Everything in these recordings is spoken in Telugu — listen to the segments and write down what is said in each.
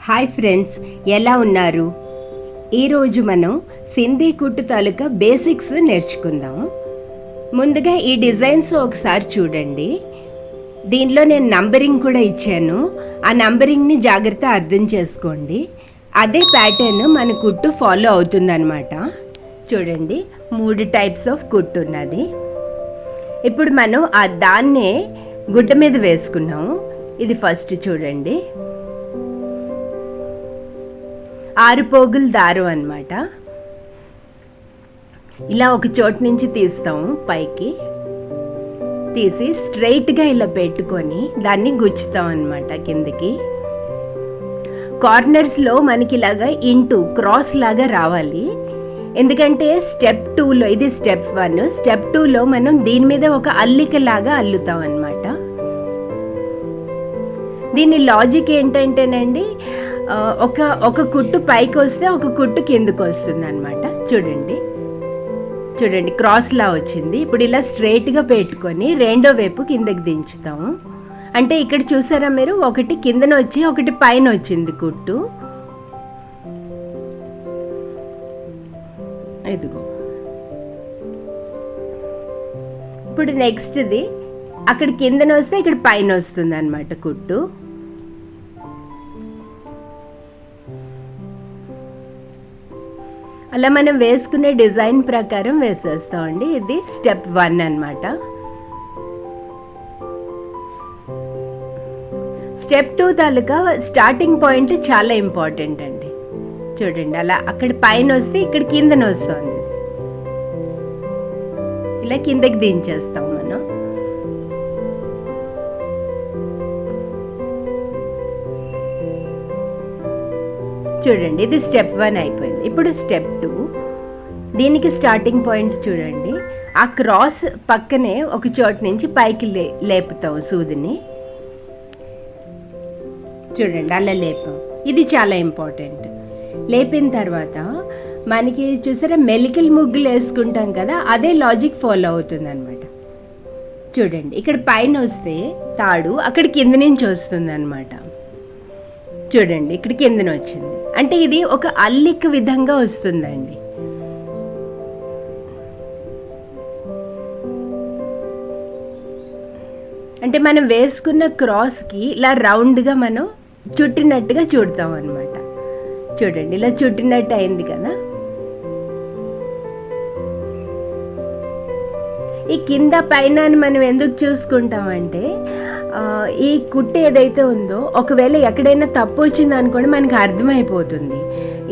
హాయ్ ఫ్రెండ్స్, ఎలా ఉన్నారు? ఈరోజు మనం సింధీ కుట్టు తాలూకా బేసిక్స్ నేర్చుకుందాం. ముందుగా ఈ డిజైన్స్ ఒకసారి చూడండి. దీనిలో నేను నంబరింగ్ కూడా ఇచ్చాను. ఆ నంబరింగ్ని జాగ్రత్త అర్థం చేసుకోండి. అదే ప్యాటర్న్ మన కుట్టు ఫాలో అవుతుందన్నమాట. చూడండి, 3 టైప్స్ ఆఫ్ కుట్టు ఉన్నది. ఇప్పుడు మనం దాన్నే గుడ్డ మీద వేసుకున్నాము. ఇది ఫస్ట్ చూడండి, 6 పోగుల దారం అన్నమాట. ఇలా ఒక చోటు నుంచి తీస్తాము, పైకి తీసి స్ట్రైట్గా ఇలా పెట్టుకొని దాన్ని గుచ్చుతాం అన్నమాట కిందకి. కార్నర్స్లో మనకి ఇలాగా క్రాస్ లాగా రావాలి. ఎందుకంటే స్టెప్ 2లో, ఇది స్టెప్ 1, స్టెప్ 2లో మనం దీని మీద ఒక అల్లికలాగా అల్లుతాం అన్నమాట. దీని లాజిక్ ఏంటంటేనండి, ఒక కుట్టు పైకి వస్తే ఒక కుట్టు కిందకు వస్తుంది అనమాట. చూడండి క్రాస్లా వచ్చింది. ఇప్పుడు ఇలా స్ట్రైట్గా పెట్టుకొని రెండో వైపు కిందకి దించుతాము. అంటే ఇక్కడ చూసారా మీరు, ఒకటి కిందన వచ్చి ఒకటి పైన వచ్చింది కుట్టు. ఇదిగో. ఇప్పుడు నెక్స్ట్ది అక్కడ కిందన వస్తే ఇక్కడ పైన వస్తుంది అనమాట కుట్టు. అలా మనం వేసుకునే డిజైన్ ప్రకారం వేసేస్తామండి. ఇది స్టెప్ 1 అన్నమాట. స్టెప్ 2 తాలూకా స్టార్టింగ్ పాయింట్ చాలా ఇంపార్టెంట్ అండి. చూడండి, అలా అక్కడ పైన వస్తే ఇక్కడ కిందన వస్తుంది. ఇలా కిందకి దించేస్తాం మనం. చూడండి, ఇది స్టెప్ 1 అయిపోయింది. ఇప్పుడు స్టెప్ 2, దీనికి స్టార్టింగ్ పాయింట్ చూడండి, ఆ క్రాస్ పక్కనే ఒక చోటు నుంచి పైకి లేపుతాం సూదిని. చూడండి, అలా లేపాం. ఇది చాలా ఇంపార్టెంట్. లేపిన తర్వాత మనకి చూసారా, మెలికల్ ముగ్గులు వేసుకుంటాం కదా, అదే లాజిక్ ఫాలో అవుతుంది అనమాట. చూడండి, ఇక్కడ పైన వస్తే తాడు అక్కడ కింద నుంచి వస్తుంది అనమాట. చూడండి, ఇక్కడ కిందన వచ్చింది. అంటే ఇది ఒక అల్లిక విధంగా వస్తుందండి. అంటే మనం వేసుకున్న క్రాస్కి ఇలా రౌండ్గా మనం చుట్టినట్టుగా చుడతాం అనమాట. చూడండి, ఇలా చుట్టినట్టు అయింది కదా. ఈ కింద పైన మనం ఎందుకు చూసుకుంటామంటే, ఈ కుట్టు ఏదైతే ఉందో ఒకవేళ ఎక్కడైనా తప్పు వచ్చింది అనుకోండి, మనకి అర్థమైపోతుంది.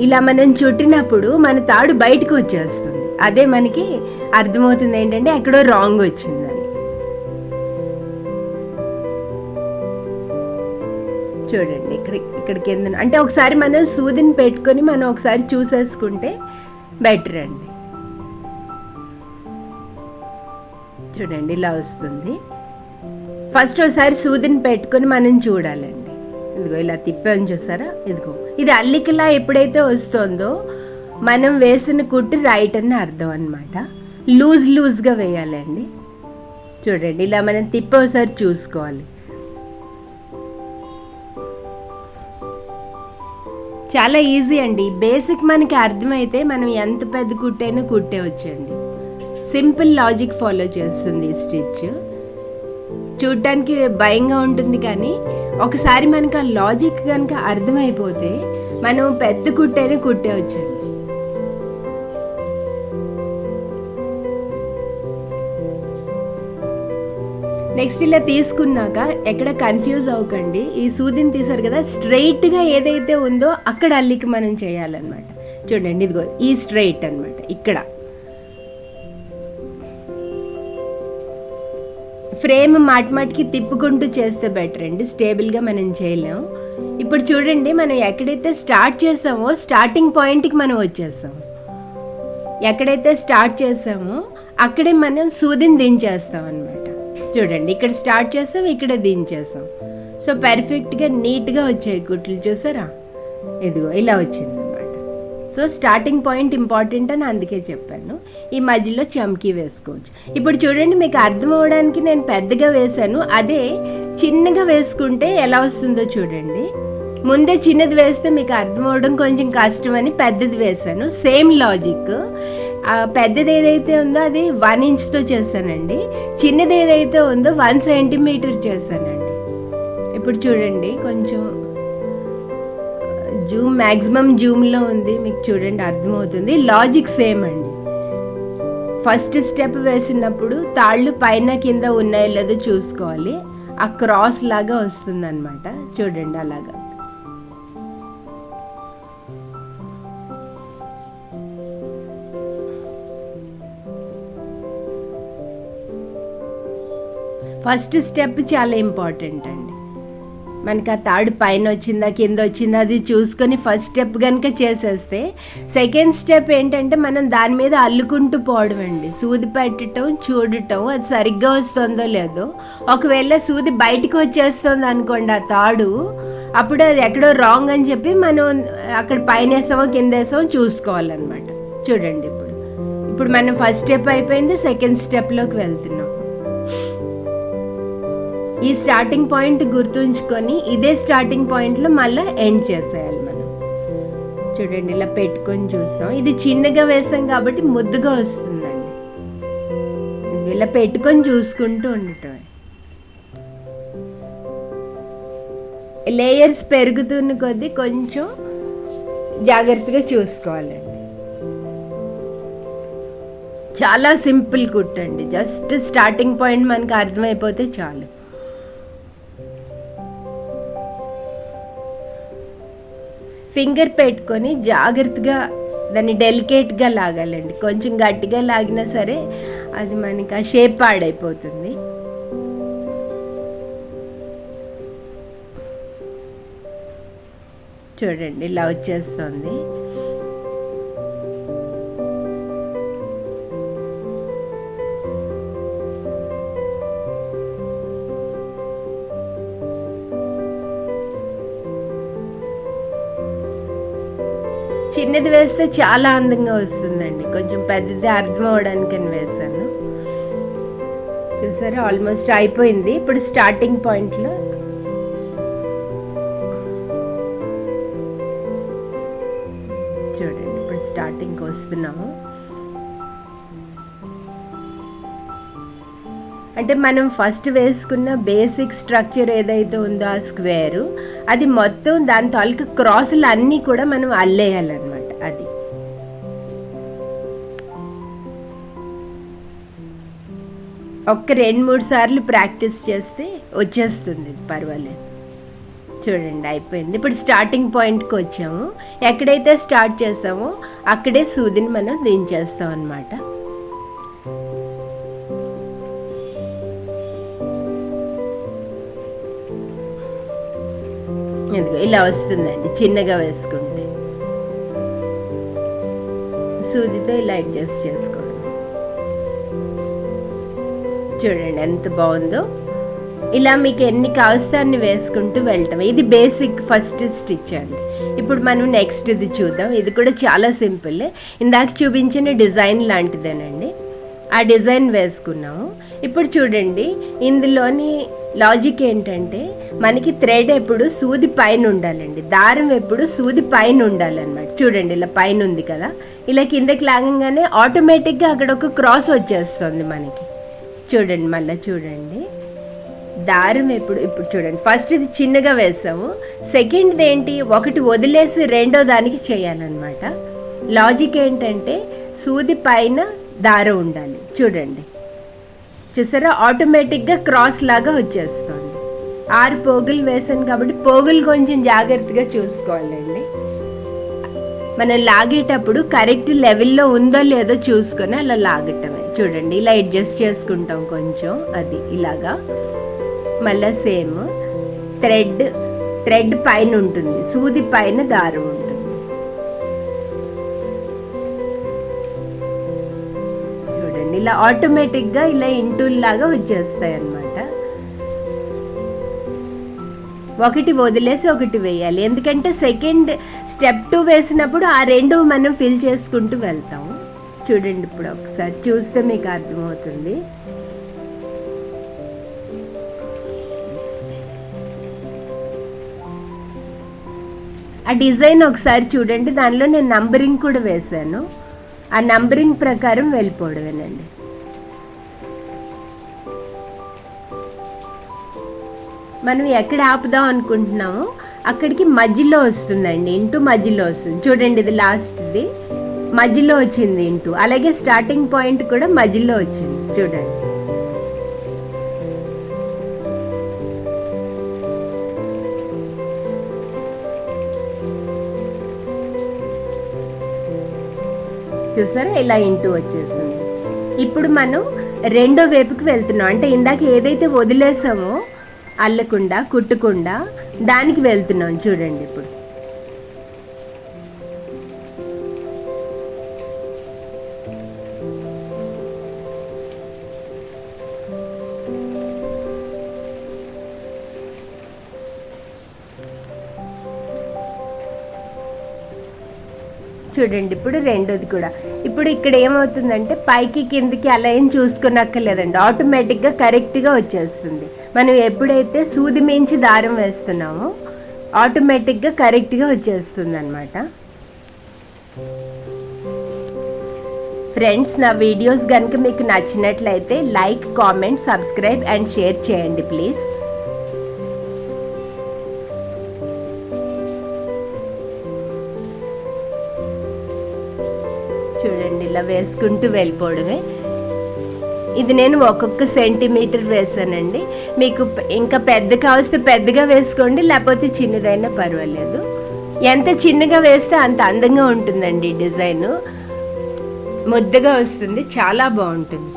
ఇలా మనం చుట్టినప్పుడు మన తాడు బయటకు వచ్చేస్తుంది. అదే మనకి అర్థమవుతుంది ఏంటంటే ఎక్కడో రాంగ్ వచ్చిందని. చూడండి, ఇక్కడ కింద అంటే ఒకసారి మనం సూదిని పెట్టుకొని మనం ఒకసారి చూసేసుకుంటే బెటర్ అండి. చూడండి, ఇలా వస్తుంది. ఫస్ట్ ఒకసారి సూదిని పెట్టుకొని మనం చూడాలండి. ఇదిగో ఇలా తిప్పాం, చూసారా? ఇదిగో, ఇది అల్లికలా ఎప్పుడైతే వస్తుందో మనం వేసిన కుట్టు రైట్ అని అర్థం అనమాట. లూజ్గా వేయాలండి. చూడండి, ఇలా మనం తిప్పి ఒకసారి చూసుకోవాలి. చాలా ఈజీ అండి. బేసిక్ మనకి అర్థమైతే మనం ఎంత పెద్ద కుట్టైనా కుట్టేవచ్చండి. సింపుల్ లాజిక్ ఫాలో చేస్తుంది ఈ స్టిచ్. చూడటానికి భయంగా ఉంటుంది, కానీ ఒకసారి మనకు ఆ లాజిక్ కనుక అర్థమైపోతే మనం పెద్ద కుట్టైనా కుట్టేవచ్చండి. నెక్స్ట్ ఇలా తీసుకున్నాక ఎక్కడ కన్ఫ్యూజ్ అవ్వకండి. ఈ సూదిని తీసారు కదా, స్ట్రైట్గా ఏదైతే ఉందో అక్కడ అల్లిక మనం చేయాలన్నమాట. చూడండి, ఇదిగో ఈ స్ట్రైట్ అనమాట. ఇక్కడ ఫ్రేమ్ మాటికి తిప్పుకుంటూ చేస్తే బెటర్ అండి. స్టేబుల్గా మనం చేయలేం. ఇప్పుడు చూడండి, మనం ఎక్కడైతే స్టార్ట్ చేసామో స్టార్టింగ్ పాయింట్కి మనం వచ్చేసాం. ఎక్కడైతే స్టార్ట్ చేసామో అక్కడే మనం సూదిని దించేస్తాం అనమాట. చూడండి, ఇక్కడ స్టార్ట్ చేసాం, ఇక్కడ దించేసాం. సో పర్ఫెక్ట్గా నీట్గా వచ్చాయి కుట్లు, చూసారా? ఇదిగో ఇలా వచ్చింది అనమాట. సో స్టార్టింగ్ పాయింట్ ఇంపార్టెంట్ అని అందుకే చెప్పాను. ఈ మధ్యలో చమ్కీ వేసుకోవచ్చు. ఇప్పుడు చూడండి, మీకు అర్థం అవ్వడానికి నేను పెద్దగా వేసాను, అదే చిన్నగా వేసుకుంటే ఎలా వస్తుందో చూడండి. ముందే చిన్నది వేస్తే మీకు అర్థం అవడం కొంచెం కష్టమని పెద్దది వేసాను. Same logic. పెద్దది ఏదైతే ఉందో అది 1 ఇంచ్తో చేశానండి. చిన్నది ఏదైతే ఉందో 1 సెంటీమీటర్ చేశానండి. ఇప్పుడు చూడండి, కొంచెం మ్యాక్సిమం జూమ్లో ఉంది, మీకు చూడండి అర్థమవుతుంది. లాజిక్ సేమ్ అండి. ఫస్ట్ స్టెప్ వేసినప్పుడు తాళ్ళు పైన కింద ఉన్నాయో లేదో చూసుకోవాలి. ఆ క్రాస్ లాగా వస్తుంది అనమాట. చూడండి అలాగా. ఫస్ట్ స్టెప్ చాలా ఇంపార్టెంట్ అండి. మనకి ఆ తాడు పైన వచ్చిందా కింద వచ్చిందా అది చూసుకొని ఫస్ట్ స్టెప్ కనుక చేసేస్తే, సెకండ్ స్టెప్ ఏంటంటే మనం దాని మీద అల్లుకుంటూ పోవడం అండి. సూది పెట్టడం, చూడటం అది సరిగ్గా వస్తుందో లేదో. ఒకవేళ సూది బయటకు వచ్చేస్తుంది అనుకోండి ఆ తాడు, అప్పుడు అది ఎక్కడో రాంగ్ అని చెప్పి మనం అక్కడ పైన వేసామో కింద వేసామో చూసుకోవాలన్నమాట. చూడండి, ఇప్పుడు మనం ఫస్ట్ స్టెప్ అయిపోయింది, సెకండ్ స్టెప్లోకి వెళ్తున్నాం. ఈ స్టార్టింగ్ పాయింట్ గుర్తుంచుకొని ఇదే స్టార్టింగ్ పాయింట్లో మళ్ళీ ఎండ్ చేసేయాలి మనం. చూడండి, ఇలా పెట్టుకొని చూస్తాం. ఇది చిన్నగా వేసాం కాబట్టి ముద్దుగా వస్తుందండి. ఇలా పెట్టుకొని చూసుకుంటూ ఉండటమే. లేయర్స్ పెరుగుతున్న కొద్దీ కొంచెం జాగ్రత్తగా చూసుకోవాలండి. చాలా సింపుల్ కుట్టండి. జస్ట్ స్టార్టింగ్ పాయింట్ మనకు అర్థమైపోతే చాలు. ఫింగర్ పెట్టుకొని జాగ్రత్తగా దాన్ని డెలికేట్గా లాగాలండి. కొంచెం గట్టిగా లాగినా సరే అది మనకి ఆ షేప్ పాడైపోతుంది. చూడండి, ఇలా వచ్చేస్తుంది. చిన్నది వేస్తే చాలా అందంగా వస్తుందండి. కొంచెం పెద్దది అర్థం అవడానికని వేసాను. చూసారా, ఆల్మోస్ట్ అయిపోయింది. ఇప్పుడు స్టార్టింగ్ పాయింట్లో చూడండి, ఇప్పుడు స్టార్టింగ్కి వస్తున్నాము. అంటే మనం ఫస్ట్ వేసుకున్న బేసిక్ స్ట్రక్చర్ ఏదైతే ఉందో ఆ స్క్వేరు, అది మొత్తం దాని తాలూకు క్రాసులు అన్నీ కూడా మనం అల్లేయాలన్నమాట. అది ఒక్క 2-3 సార్లు ప్రాక్టీస్ చేస్తే వచ్చేస్తుంది, పర్వాలేదు. చూడండి, అయిపోయింది. ఇప్పుడు స్టార్టింగ్ పాయింట్కి వచ్చాము. ఎక్కడైతే స్టార్ట్ చేసామో అక్కడే సూదిని మనం దించేస్తాం అన్నమాట. ఇలా వస్తుందండి. చిన్నగా వేసుకుంటే సూదితో ఇలా అడ్జస్ట్ చేసుకోండి. చూడండి ఎంత బాగుందో. ఇలా మీకు ఎన్ని కావస్తే అన్ని వేసుకుంటూ వెళ్ళటం. ఇది బేసిక్ ఫస్ట్ స్టిచ్ అండి. ఇప్పుడు మనం నెక్స్ట్ ఇది చూద్దాం. ఇది కూడా చాలా సింపుల్. ఇందాక చూపించిన డిజైన్ లాంటిదేనండి. ఆ డిజైన్ వేసుకున్నాము. ఇప్పుడు చూడండి, ఇందులోని లాజిక్ ఏంటంటే మనకి థ్రెడ్ ఎప్పుడు సూది పైన ఉండాలండి, దారం ఎప్పుడు సూది పైన ఉండాలన్నమాట. చూడండి, ఇలా పైన ఉంది కదా, ఇలా కిందకి లాగంగానే ఆటోమేటిక్గా అక్కడ ఒక క్రాస్ వచ్చేస్తుంది మనకి. చూడండి, మళ్ళీ చూడండి, దారం ఇప్పుడు చూడండి, ఫస్ట్ ఇది చిన్నగా వేసాము. సెకండ్ది ఏంటి, ఒకటి వదిలేసి రెండో దానికి చేయాలన్నమాట. లాజిక్ ఏంటంటే సూది పైన దారం ఉండాలి. చూడండి, చూసారా, ఆటోమేటిక్గా క్రాస్ లాగా వచ్చేస్తుంది. 6 పోగులు వేసాను కాబట్టి పోగులు కొంచెం జాగ్రత్తగా చూసుకోవాలండి. మనం లాగేటప్పుడు కరెక్ట్ లెవెల్లో ఉందో లేదో చూసుకొని అలా లాగటమే. చూడండి, ఇలా అడ్జస్ట్ చేసుకుంటాం కొంచెం, అది ఇలాగా. మళ్ళీ సేమ్ థ్రెడ్ పైన ఉంటుంది, సూది పైన దారం ఉంటుంది. చూడండి, ఇలా ఆటోమేటిక్గా ఇలా ఇంటూల్లాగా వచ్చేస్తాయి అన్నమాట. ఒకటి వదిలేసి ఒకటి వేయాలి, ఎందుకంటే సెకండ్ స్టెప్ 2 వేసినప్పుడు ఆ 2 మనం ఫిల్ చేసుకుంటూ వెళ్తాము. చూడండి, ఇప్పుడు ఒకసారి చూస్తే మీకు అర్థమవుతుంది. ఆ డిజైన్ ఒకసారి చూడండి, దానిలో నేను నంబరింగ్ కూడా వేశాను. ఆ నంబరింగ్ ప్రకారం వెళ్ళిపోవడమేనండి. మనం ఎక్కడ ఆపుదాం అనుకుంటున్నామో అక్కడికి మధ్యలో వస్తుందండి, ఇంటూ మధ్యలో వస్తుంది. చూడండి, ఇది లాస్ట్ది మధ్యలో వచ్చింది ఇంటూ. అలాగే స్టార్టింగ్ పాయింట్ కూడా మధ్యలో వచ్చింది చూడండి. చూసారా, ఇలా ఇంటూ వచ్చేసింది. ఇప్పుడు మనం రెండో వైపుకి వెళ్తున్నాం. అంటే ఇందాక ఏదైతే వదిలేసామో అల్లకుండా కుట్టకుండా దానికి వెళ్తున్నాం చూడండి. ఇప్పుడు చూడండి, ఇప్పుడు రెండోది కూడా. ఇప్పుడు ఇక్కడ ఏమవుతుందంటే పైకి కిందికి అలా ఏం చూసుకునక్కర్లేదండి, ఆటోమేటిక్గా కరెక్ట్గా వచ్చేస్తుంది. మనం ఎప్పుడైతే సూది మించి దారం వేస్తున్నామో ఆటోమేటిక్గా కరెక్ట్గా వచ్చేస్తుంది అనమాట. ఫ్రెండ్స్, నా వీడియోస్ కనుక మీకు నచ్చినట్లయితే like, comment, subscribe and share చేయండి ప్లీజ్. చూడండి, ఇలా వేసుకుంటూ వెళ్ళిపోవడమే. ఇది నేను ఒక్కొక్క సెంటీమీటర్ వేసానండి. మీకు ఇంకా పెద్ద కావస్తే పెద్దగా వేసుకోండి, లేకపోతే చిన్నదైనా పర్వాలేదు. ఎంత చిన్నగా వేస్తే అంత అందంగా ఉంటుందండి. డిజైన్ ముద్దగా వస్తుంది, చాలా బాగుంటుంది.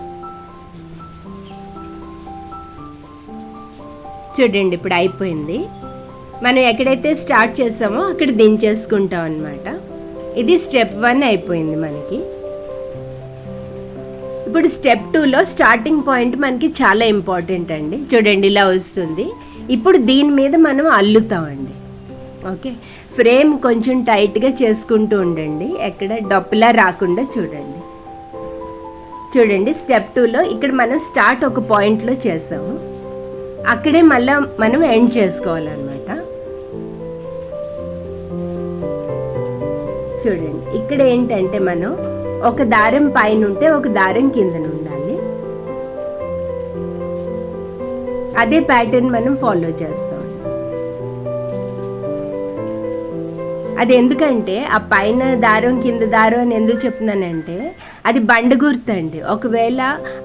చూడండి, ఇప్పుడు అయిపోయింది. మనం ఎక్కడైతే స్టార్ట్ చేసామో అక్కడ దించేసుకుంటాం అన్నమాట. ఇది స్టెప్ 1 అయిపోయింది మనకి. ఇప్పుడు స్టెప్ 2లో స్టార్టింగ్ పాయింట్ మనకి చాలా ఇంపార్టెంట్ అండి. చూడండి, ఇలా వస్తుంది. ఇప్పుడు దీని మీద మనం అల్లుతామండి. ఓకే, ఫ్రేమ్ కొంచెం టైట్గా చేసుకుంటూ ఉండండి, ఎక్కడ డొప్పలా రాకుండా చూడండి. చూడండి, స్టెప్ 2లో ఇక్కడ మనం స్టార్ట్ ఒక పాయింట్లో చేసాము, అక్కడే మళ్ళీ మనం ఎండ్ చేసుకోవాలన్నమాట. చూడండి, ఇక్కడ ఏంటంటే మనం ఒక దారం పైన ఉంటే ఒక దారం కిందన ఉండాలి. అదే ప్యాటర్న్ మనం ఫాలో చేస్తాం. అది ఎందుకంటే ఆ పైన దారం కింద దారం అని ఎందుకు చెప్తున్నానంటే అది బండ గుర్తు అండి. ఒకవేళ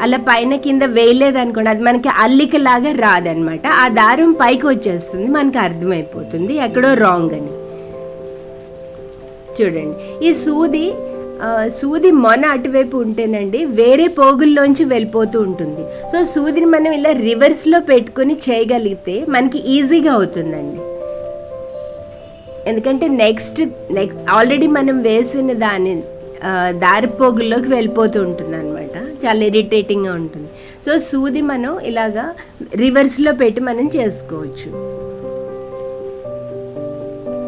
అలా పైన కింద వేయలేదనుకోండి, అది మనకి అల్లికలాగా రాదనమాట. ఆ దారం పైకి వచ్చేస్తుంది, మనకి అర్థమైపోతుంది ఎక్కడో రాంగ్ అని. చూడండి, ఈ సూది మొన అటువైపు ఉంటేనండి వేరే పోగుల్లోంచి వెళ్ళిపోతూ ఉంటుంది. సో సూదిని మనం ఇలా రివర్స్లో పెట్టుకొని చేయగలిగితే మనకి ఈజీగా అవుతుందండి. ఎందుకంటే నెక్స్ట్ ఆల్రెడీ మనం వేసిన దారి పోగుల్లోకి వెళ్ళిపోతూ ఉంటుంది అనమాట. చాలా ఇరిటేటింగ్గా ఉంటుంది. సో సూది మనం ఇలాగా రివర్స్లో పెట్టి మనం చేసుకోవచ్చు.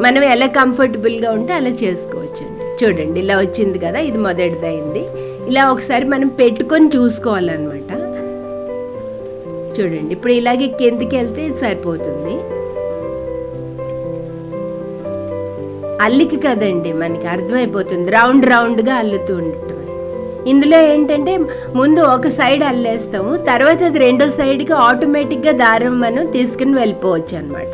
మనం ఎలా కంఫర్టబుల్గా ఉంటే అలా చేసుకోవచ్చు అండి. చూడండి, ఇలా వచ్చింది కదా, ఇది మొదటిదైంది. ఇలా ఒకసారి మనం పెట్టుకొని చూసుకోవాలన్నమాట. చూడండి, ఇప్పుడు ఇలాగే కిందికి వెళ్తే సరిపోతుంది. అల్లికి కదండి, మనకి అర్థమైపోతుంది. రౌండ్ రౌండ్గా అల్లుతూ ఉండటం. ఇందులో ఏంటంటే ముందు ఒక సైడ్ అల్లేస్తాము, తర్వాత అది రెండో సైడ్కి ఆటోమేటిక్గా దారం మనం తీసుకుని వెళ్ళిపోవచ్చు అనమాట.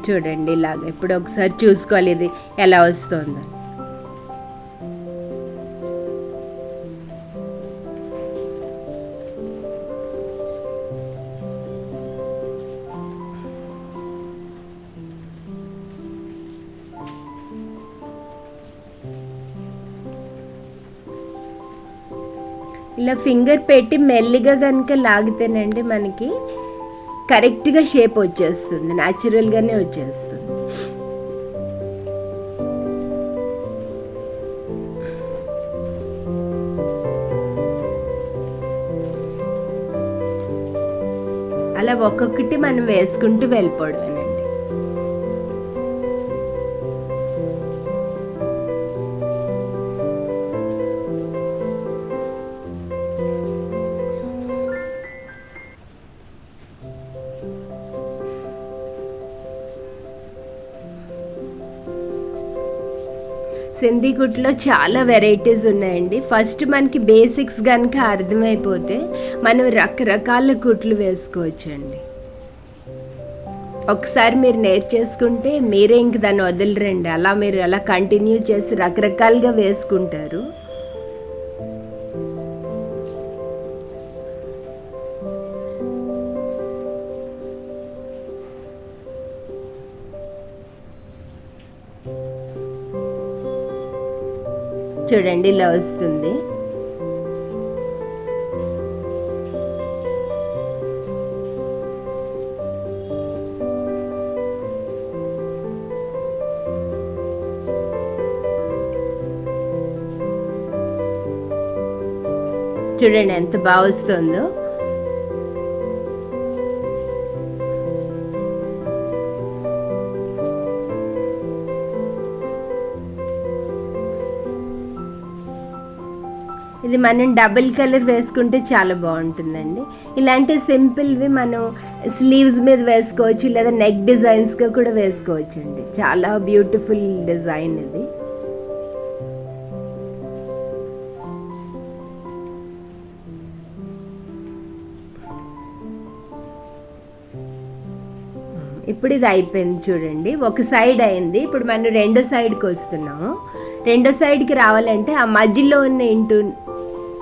చూడండి, ఇలాగ ఇప్పుడు ఒకసారి చూసుకోవాలి ఇది ఎలా వస్తుందో. ఇలా ఫింగర్ పెట్టి మెల్లిగా కనుక లాగితేనండి మనకి కరెక్ట్గా షేప్ వచ్చేస్తుంది, న్యాచురల్గానే వచ్చేస్తుంది. అలా ఒక్కొక్కటి మనం వేసుకుంటూ వెళ్ళిపోవడమేనండి. సింధీ కుట్లో చాలా వెరైటీస్ ఉన్నాయండి. ఫస్ట్ మనకి బేసిక్స్ కనుక అర్థమైపోతే మనం రకరకాల కుట్లు వేసుకోవచ్చండి. ఒకసారి మీరు నేర్చేసుకుంటే మీరే ఇంక దాన్ని వదలరండి. అలా మీరు అలా కంటిన్యూ చేసి రకరకాలుగా వేసుకుంటారు. చూడండి ఇలా వస్తుంది. చూడండి ఎంత బాగా వస్తుందో. ఇది మనం డబుల్ కలర్ వేసుకుంటే చాలా బాగుంటుందండి. ఇలాంటి సింపుల్వి మనం స్లీవ్స్ మీద వేసుకోవచ్చు, లేదా నెక్ డిజైన్స్గా కూడా వేసుకోవచ్చు అండి. చాలా బ్యూటిఫుల్ డిజైన్ ఇది. ఇప్పుడు ఇది అయిపోయింది చూడండి. ఒక సైడ్ అయింది. ఇప్పుడు మనం రెండో సైడ్కి వస్తున్నాము. రెండో సైడ్కి రావాలంటే ఆ మధ్యలో ఉన్న ఇంటూ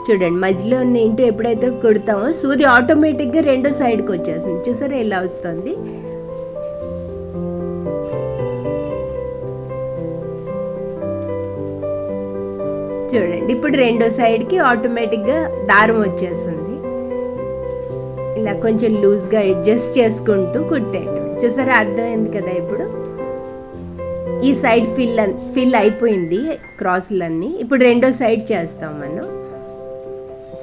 చూడండి, మధ్యలో ఉన్న ఇంటూ ఎప్పుడైతే కుడతామో సూది ఆటోమేటిక్గా రెండో సైడ్కి వచ్చేస్తుంది. చూసారా ఎలా వస్తుంది. చూడండి ఇప్పుడు రెండో సైడ్కి ఆటోమేటిక్గా దారం వచ్చేస్తుంది. ఇలా కొంచెం లూజ్గా అడ్జస్ట్ చేసుకుంటూ కుట్టేయటం. చూసారా అర్థమైంది కదా. ఇప్పుడు ఈ సైడ్ ఫిల్ అయిపోయింది క్రాసులన్నీ. ఇప్పుడు రెండో సైడ్ చేస్తాం మనం.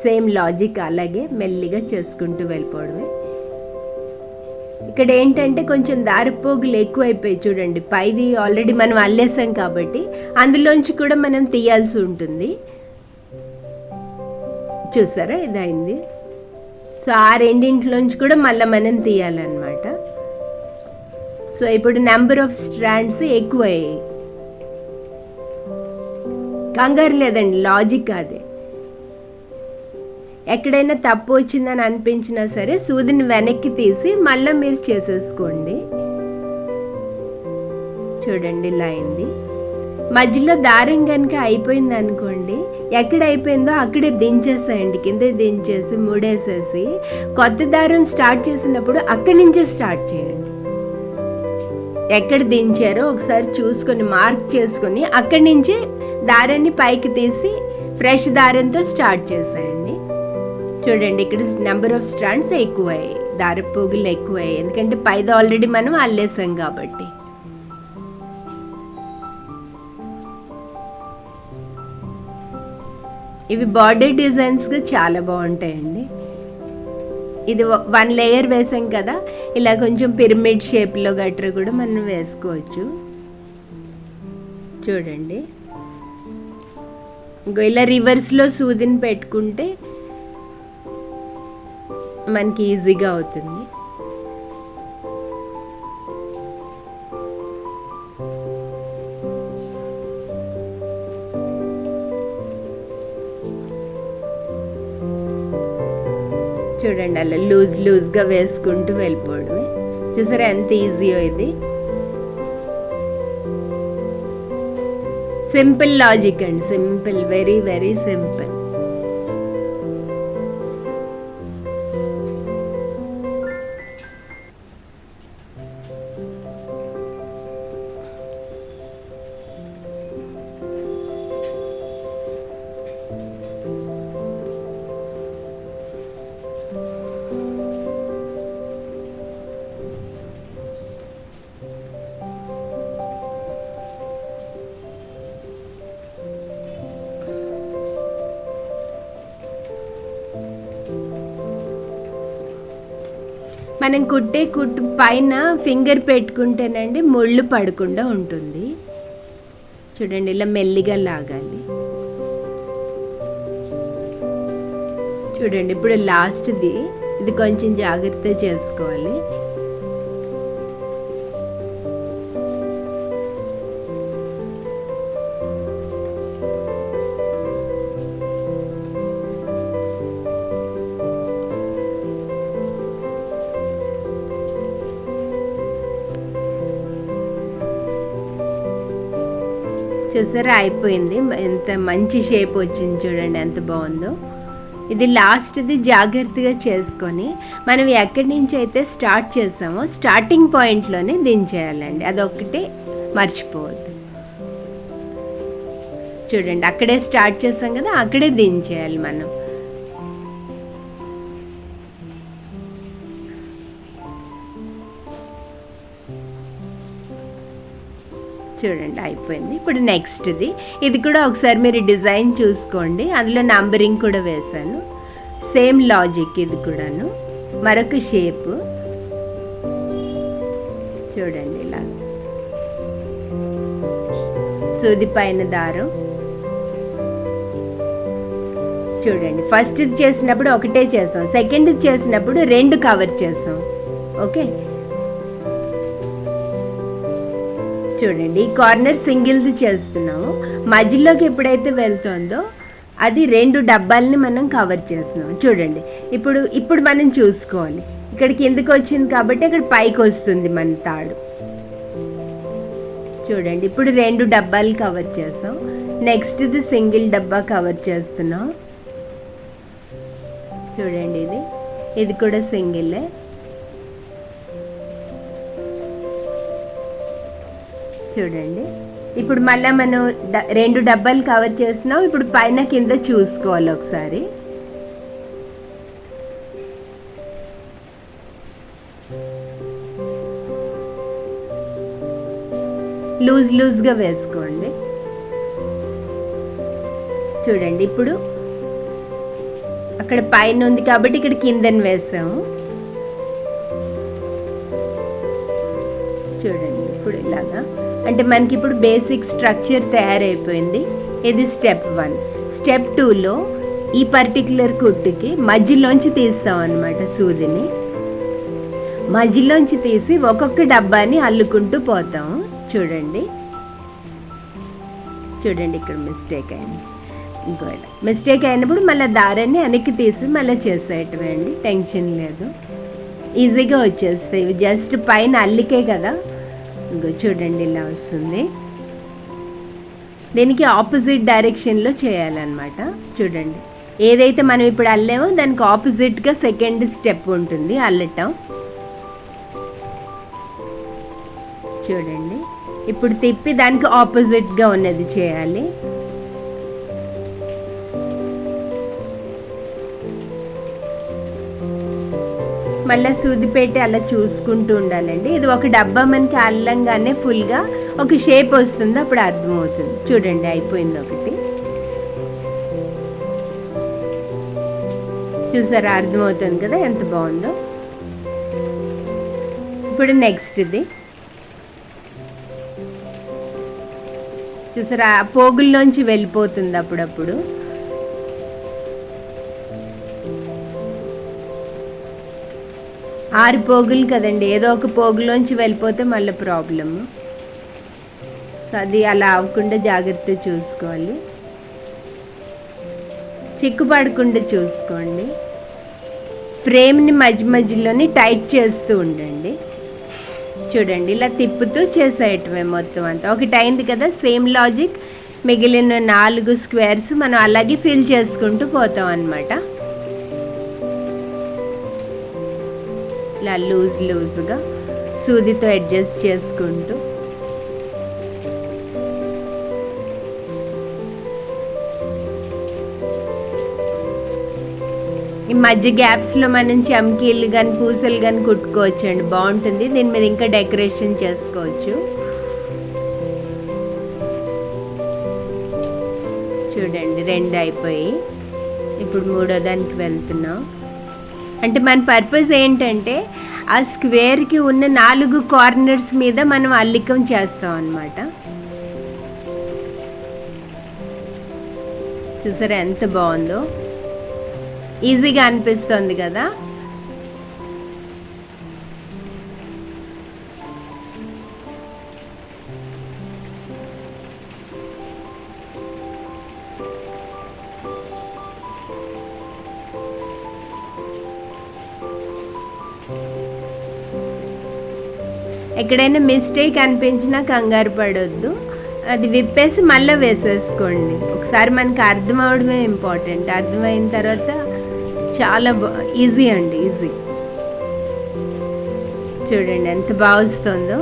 సేమ్ లాజిక్ అలాగే మెల్లిగా చేసుకుంటూ వెళ్ళిపోవడమే. ఇక్కడ ఏంటంటే కొంచెం దారిపోగులు ఎక్కువ అయిపోయి చూడండి. పైవి ఆల్రెడీ మనం అల్లేసాం కాబట్టి అందులోంచి కూడా మనం తీయాల్సి ఉంటుంది. చూసారా ఇదైంది. సో ఆ రెండింటిలోంచి కూడా మళ్ళీ మనం తీయాలన్నమాట. సో ఇప్పుడు నెంబర్ ఆఫ్ స్ట్రాండ్స్ ఎక్కువ అయ్యాయి. కంగారు లేదండి, లాజిక్ అదే. ఎక్కడైనా తప్పు వచ్చిందని అనిపించినా సరే సూదిని వెనక్కి తీసి మళ్ళీ మీరు చేసేసుకోండి. చూడండి ఇలా అయింది. మధ్యలో దారం కనుక అయిపోయింది అనుకోండి, ఎక్కడ అయిపోయిందో అక్కడే దించేసేయండి. కింద దించేసి ముడేసేసి కొత్త దారం స్టార్ట్ చేసినప్పుడు అక్కడి నుంచే స్టార్ట్ చేయండి. ఎక్కడ దించారో ఒకసారి చూసుకొని మార్క్ చేసుకొని అక్కడి నుంచి దారాన్ని పైకి తీసి ఫ్రెష్ దారంతో స్టార్ట్ చేసేయండి. చూడండి ఇక్కడ నెంబర్ ఆఫ్ స్ట్రాండ్స్ ఎక్కువయ్యాయి, దారపోగులు ఎక్కువయ్యాయి. ఎందుకంటే పైద ఆల్రెడీ మనం అల్లేసాం కాబట్టి. ఇవి బార్డర్ డిజైన్స్గా చాలా బాగుంటాయండి. ఇది 1 లేయర్ వేసాం కదా, ఇలా కొంచెం పిరమిడ్ షేప్లో గట్రా కూడా మనం వేసుకోవచ్చు. చూడండి ఇలా రివర్స్లో సూదిని పెట్టుకుంటే మనకి ఈజీగా అవుతుంది. చూడండి అలా లూజ్గా వేసుకుంటూ వెళ్ళిపోవడమే. చూసారా ఎంత ఈజీయో ఇది. సింపుల్ లాజిక్ అండి, సింపుల్, వెరీ వెరీ సింపుల్. మనం కుట్టే కుట్టు పైన ఫింగర్ పెట్టుకుంటేనండి ముళ్ళు పడకుండా ఉంటుంది. చూడండి ఇలా మెల్లిగా లాగాలి. చూడండి ఇప్పుడు లాస్ట్ది, ఇది కొంచెం జాగ్రత్త చేసుకోవాలి. చూసారా అయిపోయింది. ఎంత మంచి షేప్ వచ్చింది చూడండి, ఎంత బాగుందో. ఇది లాస్ట్ది జాగ్రత్తగా చేసుకొని మనం ఎక్కడి నుంచి అయితే స్టార్ట్ చేసామో స్టార్టింగ్ పాయింట్లోనే దించేయాలండి, అదొక్కటే మర్చిపోవద్దు. చూడండి అక్కడే స్టార్ట్ చేసాం కదా, అక్కడే దించేయాలి మనం. చూడండి అయిపోయింది. ఇప్పుడు నెక్స్ట్ది, ఇది కూడా ఒకసారి మీరు డిజైన్ చూసుకోండి, అందులో నంబరింగ్ కూడా వేశాను. సేమ్ లాజిక్ ఇది కూడాను. మరొక షేప్ చూడండి, ఇలా సూది పైన దారం. చూడండి ఫస్ట్ ఇది చేసినప్పుడు ఒకటే చేసాం, సెకండ్ చేసినప్పుడు 2 కవర్ చేసాం. ఓకే, చూడండి ఈ కార్నర్ సింగిల్ది చేస్తున్నాము, మధ్యలోకి ఎప్పుడైతే వెళ్తుందో అది 2 డబ్బాలని మనం కవర్ చేస్తున్నాం. చూడండి ఇప్పుడు మనం చూసుకోవాలి, ఇక్కడ కిందకి వచ్చింది కాబట్టి ఇక్కడ పైకి వస్తుంది మన తాడు. చూడండి ఇప్పుడు 2 డబ్బాలు కవర్ చేస్తాం. నెక్స్ట్ది సింగిల్ డబ్బా కవర్ చేస్తున్నాం. చూడండి ఇది కూడా సింగిలే. చూడండి ఇప్పుడు మళ్ళీ మనం 2 డబ్బాలు కవర్ చేస్తున్నాం. ఇప్పుడు పైన కింద చూసుకోవాలి ఒకసారి. లూజ్గా వేసుకోండి. చూడండి ఇప్పుడు అక్కడ పైన ఉంది కాబట్టి ఇక్కడ కిందని వేసాము. చూడండి ఇప్పుడు ఇలాగా, అంటే మనకి ఇప్పుడు బేసిక్ స్ట్రక్చర్ తయారైపోయింది. ఇది స్టెప్ 1. స్టెప్ 2లో ఈ పర్టికులర్ కుట్టుకి మధ్యలోంచి తీస్తాం అన్నమాట. సూదిని మధ్యలోంచి తీసి ఒక్కొక్క డబ్బాని అల్లుకుంటూ పోతాము. చూడండి ఇక్కడ మిస్టేక్ అయింది. ఇంకోటి మిస్టేక్ అయినప్పుడు మళ్ళీ దారాన్ని వెనక్కి తీసి మళ్ళీ చేసేయటమే అండి, టెన్షన్ లేదు, ఈజీగా వచ్చేస్తాయి. ఇవి జస్ట్ పైన అల్లికే కదా. ఇంకో చూడండి ఇలా వస్తుంది. దీనికి ఆపోజిట్ డైరెక్షన్లో చేయాలన్నమాట. చూడండి ఏదైతే మనం ఇప్పుడు అల్లామో దానికి ఆపోజిట్గా సెకండ్ స్టెప్ ఉంటుంది అల్లటం. చూడండి ఇప్పుడు తిప్పి దానికి ఆపోజిట్గా ఉన్నది చేయాలి. మళ్ళీ సూది పెట్టి అలా చూసుకుంటూ ఉండాలండి. ఇది ఒక డబ్బా మనకి అల్లంగానే ఫుల్గా ఒక షేప్ వస్తుంది, అప్పుడు అర్థమవుతుంది. చూడండి అయిపోయింది ఒకటి. చూసారా అర్థమవుతుంది కదా ఎంత బాగుందో. ఇప్పుడు నెక్స్ట్ది చూసారా, పోగుల్లోంచి వెళ్ళిపోతుంది అప్పుడప్పుడు. ఆరు పోగులు కదండి, ఏదో ఒక పోగులోంచి వెళ్ళిపోతే మళ్ళీ ప్రాబ్లము. సో అది అలా అవ్వకుండా జాగ్రత్త చూసుకోవాలి, చిక్కు పడకుండా చూసుకోండి. ఫ్రేమ్ని మధ్యలోని టైట్ చేస్తూ ఉండండి. చూడండి ఇలా తిప్పుతూ చేసేయటమే మొత్తం అంతా. ఒకటి అయింది కదా, సేమ్ లాజిక్ మిగిలిన 4 స్క్వేర్స్ మనం అలాగే ఫిల్ చేసుకుంటూ పోతాం అన్నమాట. ఇలా లూజ్గా సూదితో అడ్జస్ట్ చేసుకుంటూ. ఈ మధ్య గ్యాప్స్లో మనం చమ్కీలు కానీ పూసలు కానీ కుట్టుకోవచ్చు అండి, బాగుంటుంది. దీని మీద ఇంకా డెకరేషన్ చేసుకోవచ్చు. చూడండి 2 అయిపోయి ఇప్పుడు 3వ దానికి వెళ్తున్నాం. అంటే మన పర్పస్ ఏంటంటే ఆ స్క్వేర్కి ఉన్న 4 కార్నర్స్ మీద మనం అల్లికం చేస్తాం అన్నమాట. చూసారా ఎంత బాగుందో, ఈజీగా అనిపిస్తుంది కదా. ఎక్కడైనా మిస్టేక్ అనిపించినా కంగారు పడొద్దు. అది విప్పేసి మళ్ళీ వేసేసుకోండి. ఒకసారి మనకి అర్థం అవడమే ఇంపార్టెంట్. అర్థమైన తర్వాత చాలా ఈజీ అండి, ఈజీ. చూడండి ఎంత బాగా వస్తుందో.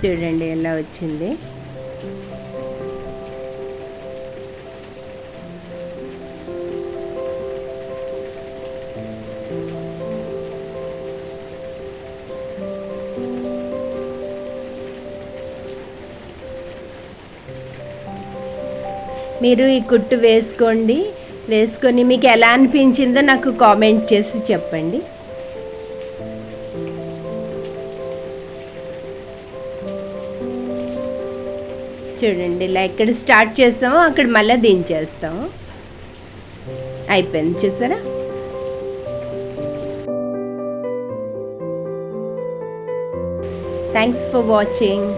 చూడండి ఎలా వచ్చింది. మీరు ఈ కుట్టు వేసుకొని మీకు ఎలా అనిపించిందో నాకు కామెంట్ చేసి చెప్పండి. చూడండి ఇలా ఎక్కడ స్టార్ట్ చేస్తామో అక్కడ మళ్ళీ దించేస్తాము. అయిపోయింది చూసారా. Thanks for watching.